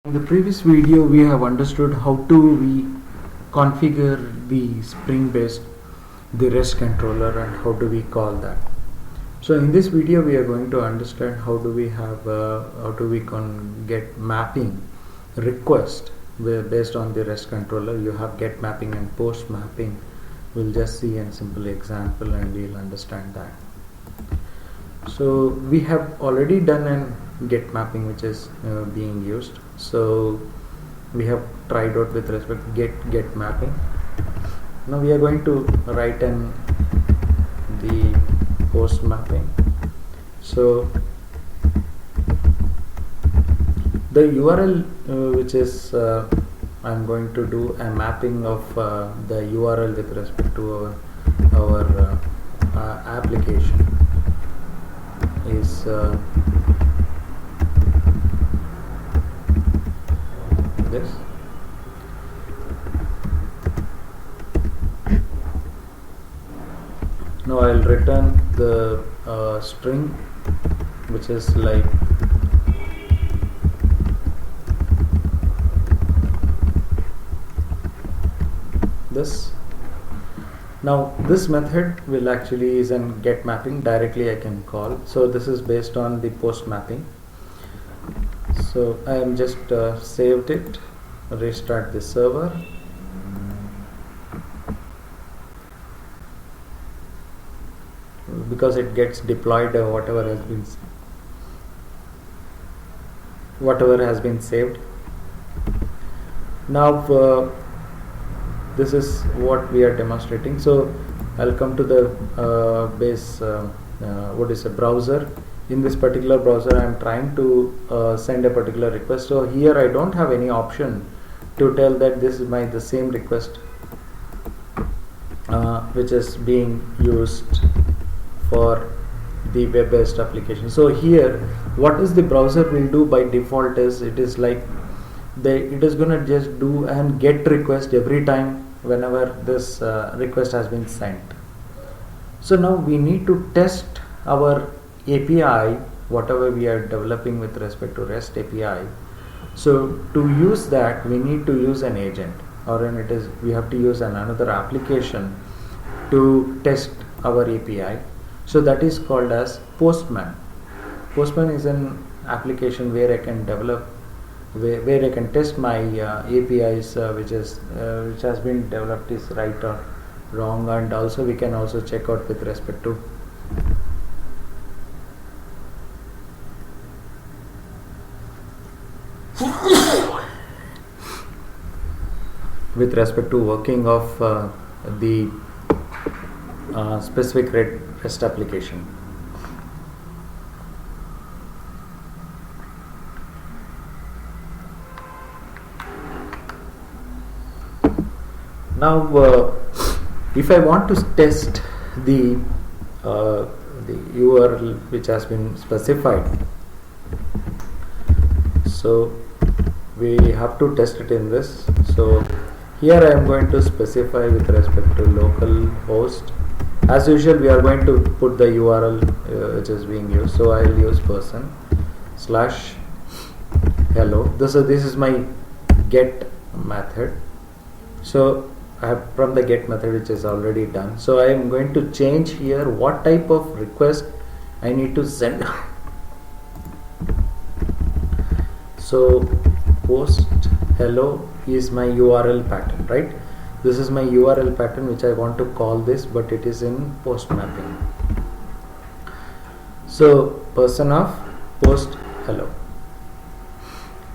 In the previous video we have understood how to we configure the Spring based the REST controller and how do we call that. So in this video we are going to understand how do we get mapping request based on the REST controller. You have get mapping and post mapping. We'll just see a simple example and we'll understand that. So we have already done an get mapping which is being used. So we have tried out with respect to get mapping. Now we are going to write in the post mapping. So the URL which is I'm going to do a mapping of the URL with respect to our application is this. Now I'll return the string which is like this. Now this method will actually is an get mapping directly I can call. So this is based on the post mapping. So I am just saved it, restart the server. Because it gets deployed whatever has been saved. Now this is what we are demonstrating. So I'll come to the base browser. In this particular browser I am trying to send a particular request. So here I don't have any option to tell that this is the same request which is being used for the web based application. So here what is the browser will do by default is it is like it is gonna just do and get request every time whenever this request has been sent. So now we need to test our API whatever we are developing with respect to REST API. So to use that we need to use an agent, or we have to use another application to test our API. So that is called as Postman. Postman is an application where I can develop where I can test my APIs which has been developed is right or wrong, and also we can also check out with respect to working of the specific REST application. Now if I want to test the URL which has been specified, so we have to test it in this. So here I am going to specify with respect to local host. As usual we are going to put the URL which is being used. So I will use person/hello. This is my get method. So I have from the get method which is already done. So I am going to change here what type of request I need to send. So post hello is my URL pattern, right? This is my URL pattern which I want to call this, but it is in post mapping. So person of post hello.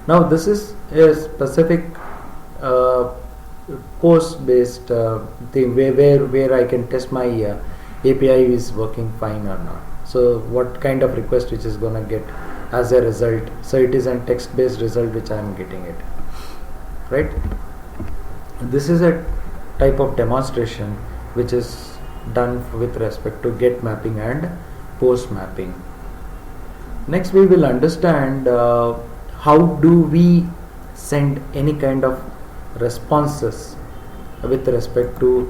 Now this is a specific post based thing where I can test my API is working fine or not. So what kind of request which is gonna get as a result. So it is a text based result which I am getting it, right? This is a type of demonstration which is done with respect to get mapping and post mapping. Next we will understand how do we send any kind of responses with respect to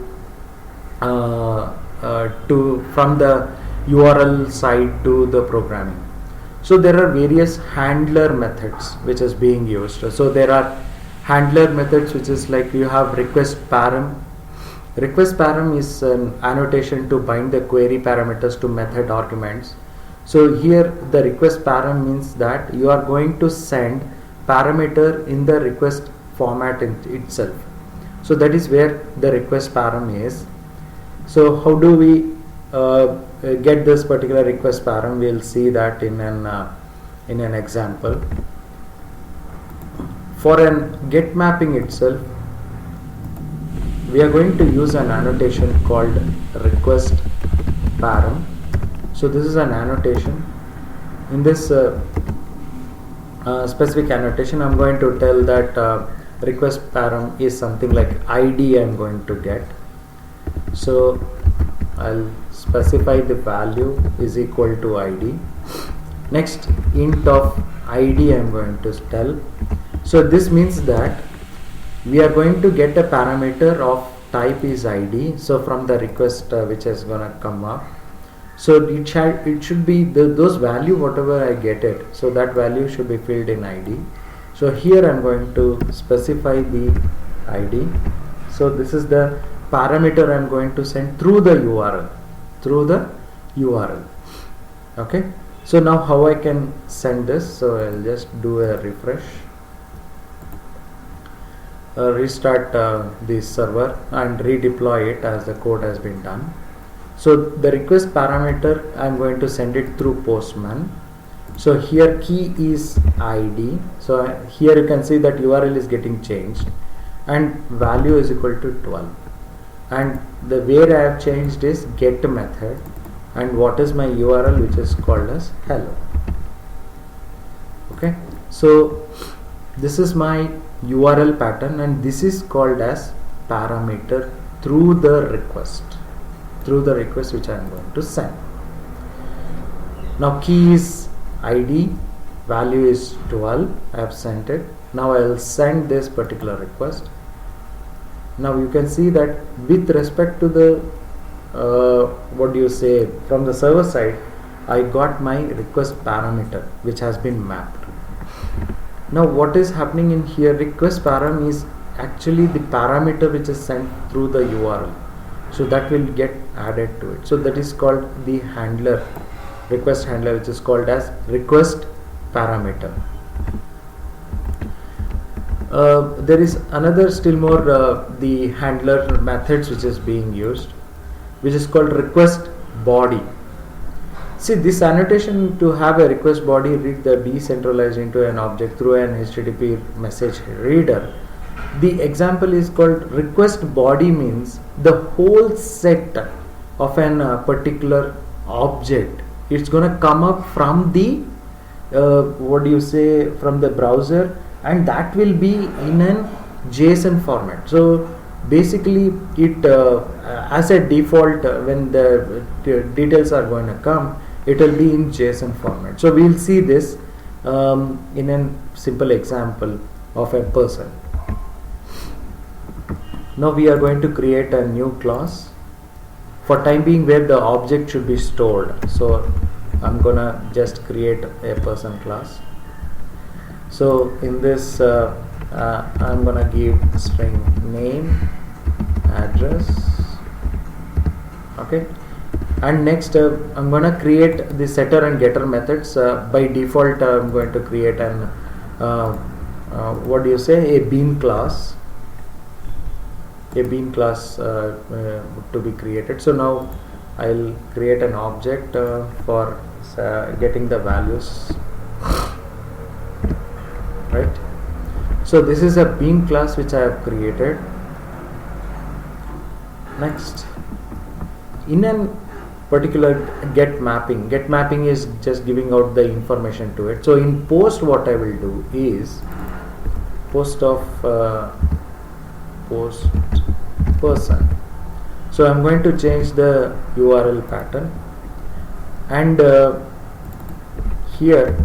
from the URL side to the programming. So there are various handler methods which is being used. So there are handler methods which is like you have request param. Request param is an annotation to bind the query parameters to method arguments. So here the request param means that you are going to send parameter in the request format itself. So that is where the request param is. So how do we get this particular request param? We'll see that in an example. For an get mapping itself, we are going to use an annotation called request param. So this is an annotation. In this specific annotation, I'm going to tell that request param is something like ID I'm going to get. So I'll specify the value is equal to ID. Next, int of ID I'm going to tell. So this means that we are going to get a parameter of type is ID. So from the request which is gonna come up, so it should be those value whatever I get it. So that value should be filled in ID. So here I'm going to specify the ID. So this is the parameter I'm going to send through the URL. Okay. So now how I can send this? So I'll just do a refresh. Restart the server and redeploy it as the code has been done. So the request parameter I'm going to send it through Postman. So here key is ID. So here you can see that URL is getting changed and value is equal to 12. And the where I have changed is get method, and what is my URL which is called as hello. Okay. So this is my URL pattern, and this is called as parameter through the request which I am going to send. Now key is ID, value is 12. I have sent it. Now I will send this particular request. Now you can see that with respect to the from the server side, I got my request parameter which has been mapped. Now what is happening in here, request param is actually the parameter which is sent through the URL. So that will get added to it. So that is called the handler, request handler, which is called as request parameter. There is another still more the handler methods which is being used, which is called request body. See, this annotation to have a request body read the decentralized into an object through an HTTP message reader. The example is called request body, means the whole set of an particular object. It's gonna come up from the from the browser, and that will be in an JSON format. So basically it as a default when the details are going to come, it will be in JSON format. So we'll see this in a simple example of a person. Now we are going to create a new class for time being where the object should be stored. So I'm gonna just create a person class. So in this I'm gonna give string name, address, okay, and next I'm gonna create the setter and getter methods. By default I'm going to create an a bean class, to be created. So now I'll create an object for getting the values, right? So this is a bean class which I have created. Next, in a particular get mapping is just giving out the information to it. So in post, what I will do is post of post person. So I'm going to change the URL pattern, and here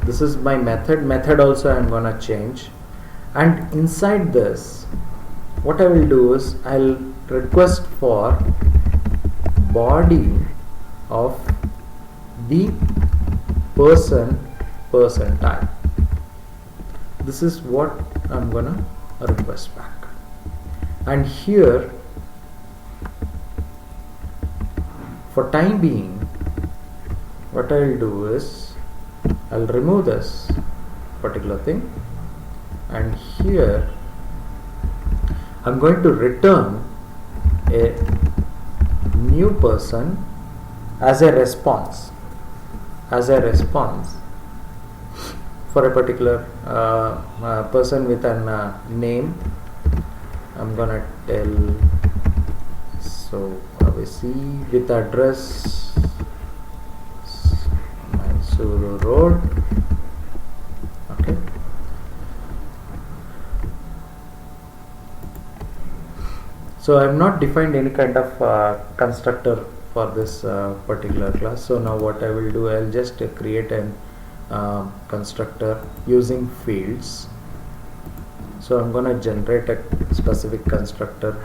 this is my method also I'm gonna change, and inside this what I will do is I'll request for body of the person type. This is what I'm gonna request back. And here, for time being, what I'll do is I'll remove this particular thing, and here I'm going to return a new person as a response for a particular person with a name. I'm gonna tell, so we see with address Mysuru Road. Okay. So I have not defined any kind of constructor for this particular class. So now what I will do, I'll just create an constructor using fields. So I'm gonna generate a specific constructor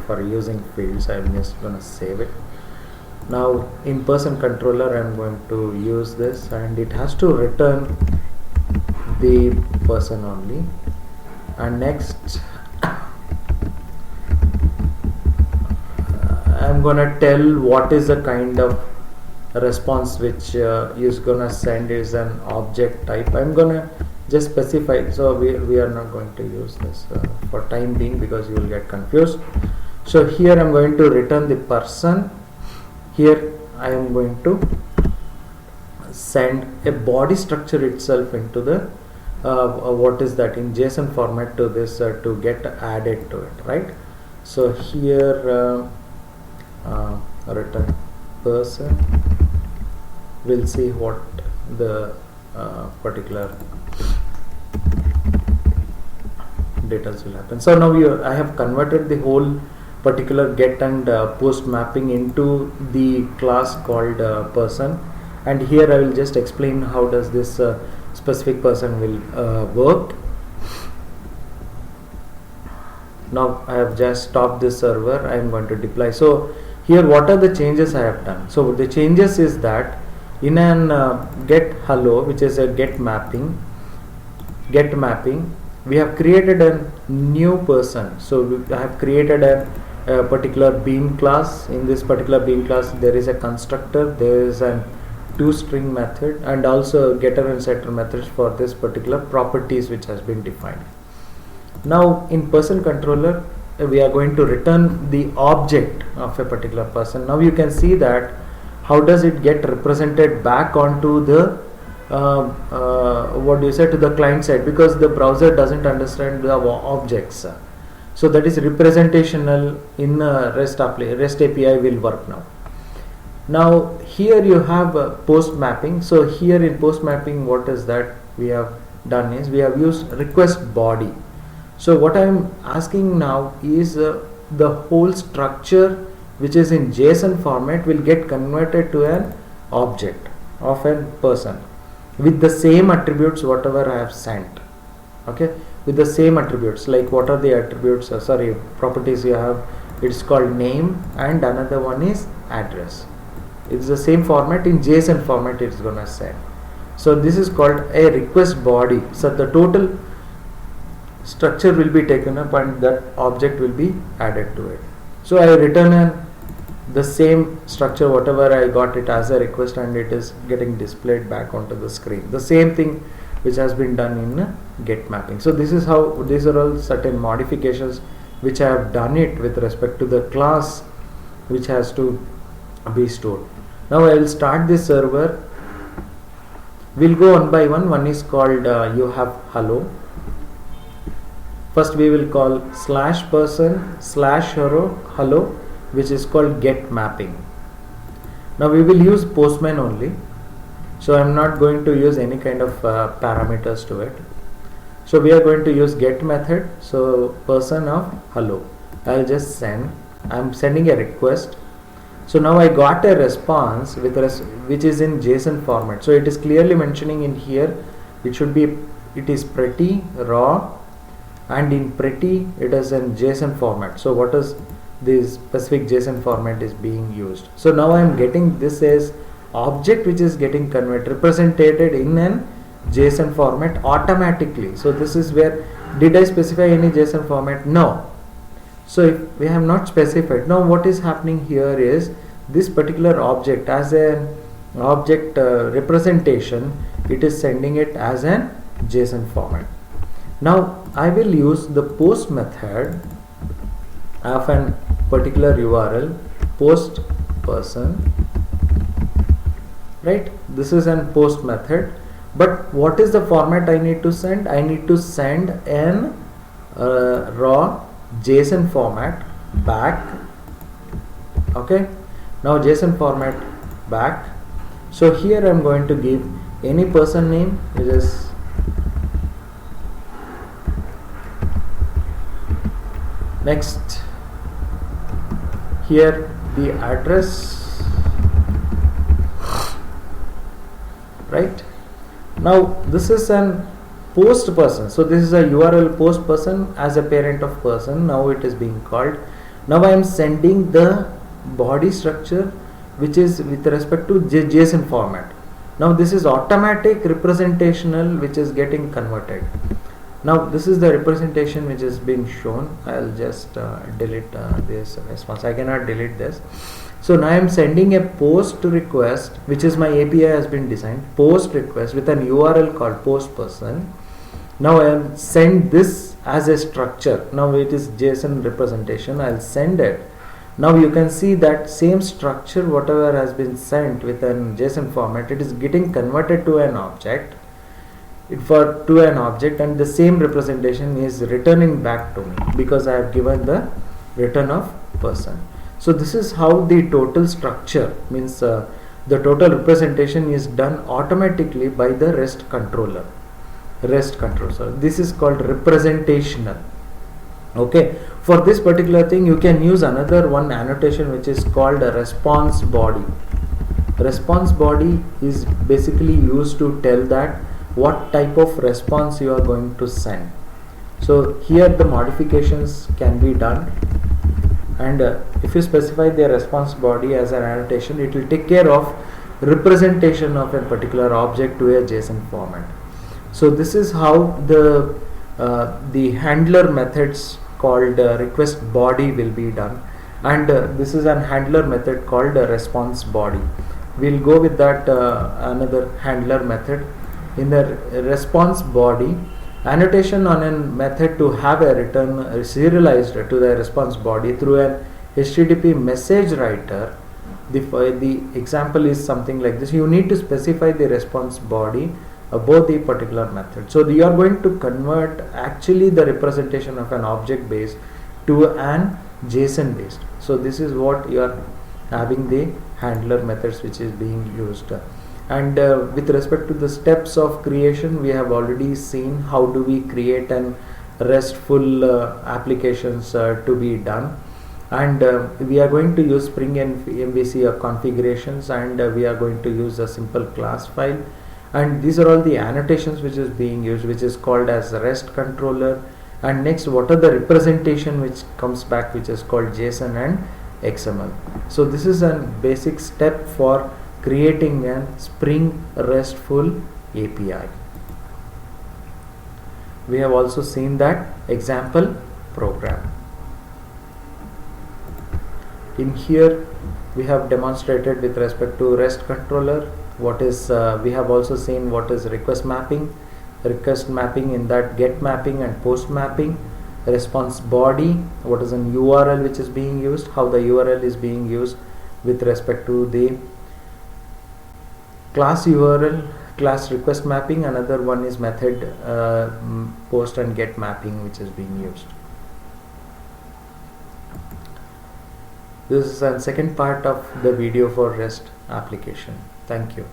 for using fields. I'm just gonna save it. Now in person controller, I'm going to use this, and it has to return the person only. And next I'm gonna tell what is the kind of response which is gonna send is an object type. I'm gonna just specify, so we are not going to use this for time being, because you will get confused. So here I'm going to return the person. Here I am going to send a body structure itself into the what is that in JSON format to this to get added to it, right? So here return person, we'll see what the particular details will happen. So now I have converted the whole particular get and post mapping into the class called person, and here I will just explain how does this specific person will work. Now I have just stopped this server. I am going to deploy. So here what are the changes I have done? So the changes is that in an get hello, which is a get mapping, we have created a new person. So I have created a particular bean class. In this particular bean class, there is a constructor, there is a toString method, and also getter and setter methods for this particular properties which has been defined. Now in person controller, we are going to return the object of a particular person. Now you can see that how does it get represented back onto the what do you say, to the client side, because the browser doesn't understand the objects. So that is representational in REST API will work now. Now here you have post mapping. So here in post mapping, what is that we have done is we have used request body. So what I am asking now is the whole structure which is in JSON format will get converted to an object of a person with the same attributes whatever I have sent. Okay, with the same attributes, like what are the attributes, properties you have? It's called name, and another one is address. It's the same format, in JSON format it's gonna send. So this is called a request body. So the total structure will be taken up and that object will be added to it. So I return the same structure whatever I got it as a request, and it is getting displayed back onto the screen. The same thing which has been done in get mapping. So this is how, these are all certain modifications which I have done it with respect to the class which has to be stored. Now I will start this server. We'll go one by one. One is called you have hello. First we will call /person/hello, which is called get mapping. Now we will use Postman only, so I am not going to use any kind of parameters to it. So we are going to use get method. So person of hello, I'll just send. I'm sending a request. So now I got a response with which is in JSON format. So it is clearly mentioning in here. It should be, it is pretty raw, and in pretty it is in JSON format. So what is this specific JSON format is being used. So now I am getting this as object which is getting converted, represented in an JSON format automatically. So this is where, did I specify any JSON format? No. So if we have not specified, now what is happening here is this particular object as an object representation, it is sending it as an JSON format. Now I will use the post method of an particular URL, post person, right? This is an post method, but what is the format I need to send? I need to send an raw JSON format back. Okay, now JSON format back. So here I am going to give any person name, which is next. Here the address, right? Now this is an post person, so this is a URL post person as a parent of person. Now it is being called. Now I am sending the body structure which is with respect to JSON format. Now this is automatic representational which is getting converted. Now this is the representation which is being shown. I'll just delete this response. I cannot delete this. So now I am sending a post request, which is my API has been designed, post request with an URL called post person. Now I will send this as a structure. Now it is JSON representation. I'll send it. Now you can see that same structure, whatever has been sent with an JSON format, it is getting converted to an object. And the same representation is returning back to me because I have given the return of person. So this is how the total structure, means the total representation is done automatically by the REST controller. So this is called representational. Okay, for this particular thing you can use another one annotation which is called a response body. Response body is basically used to tell that what type of response you are going to send. So here the modifications can be done, and if you specify the response body as an annotation, it will take care of representation of a particular object to a JSON format. So this is how the handler methods called request body will be done, and this is an handler method called response body. We'll go with that another handler method. In the response body, annotation on a method to have a return serialized to the response body through an HTTP message writer. The example is something like this. You need to specify the response body about the particular method. So you are going to convert actually the representation of an object based to an JSON based. So this is what you are having the handler methods which is being used. And with respect to the steps of creation, we have already seen how do we create an RESTful applications to be done, and we are going to use Spring MVC configurations, and we are going to use a simple class file, and these are all the annotations which is being used, which is called as REST controller. And next, what are the representation which comes back, which is called JSON and XML. So this is a basic step for creating a Spring RESTful API. We have also seen that example program. In here we have demonstrated with respect to REST controller what is we have also seen what is request mapping in that get mapping and post mapping, response body, what is an URL which is being used, how the URL is being used with respect to the class URL, class request mapping. Another one is method post and get mapping which is being used. This is the second part of the video for REST application. Thank you.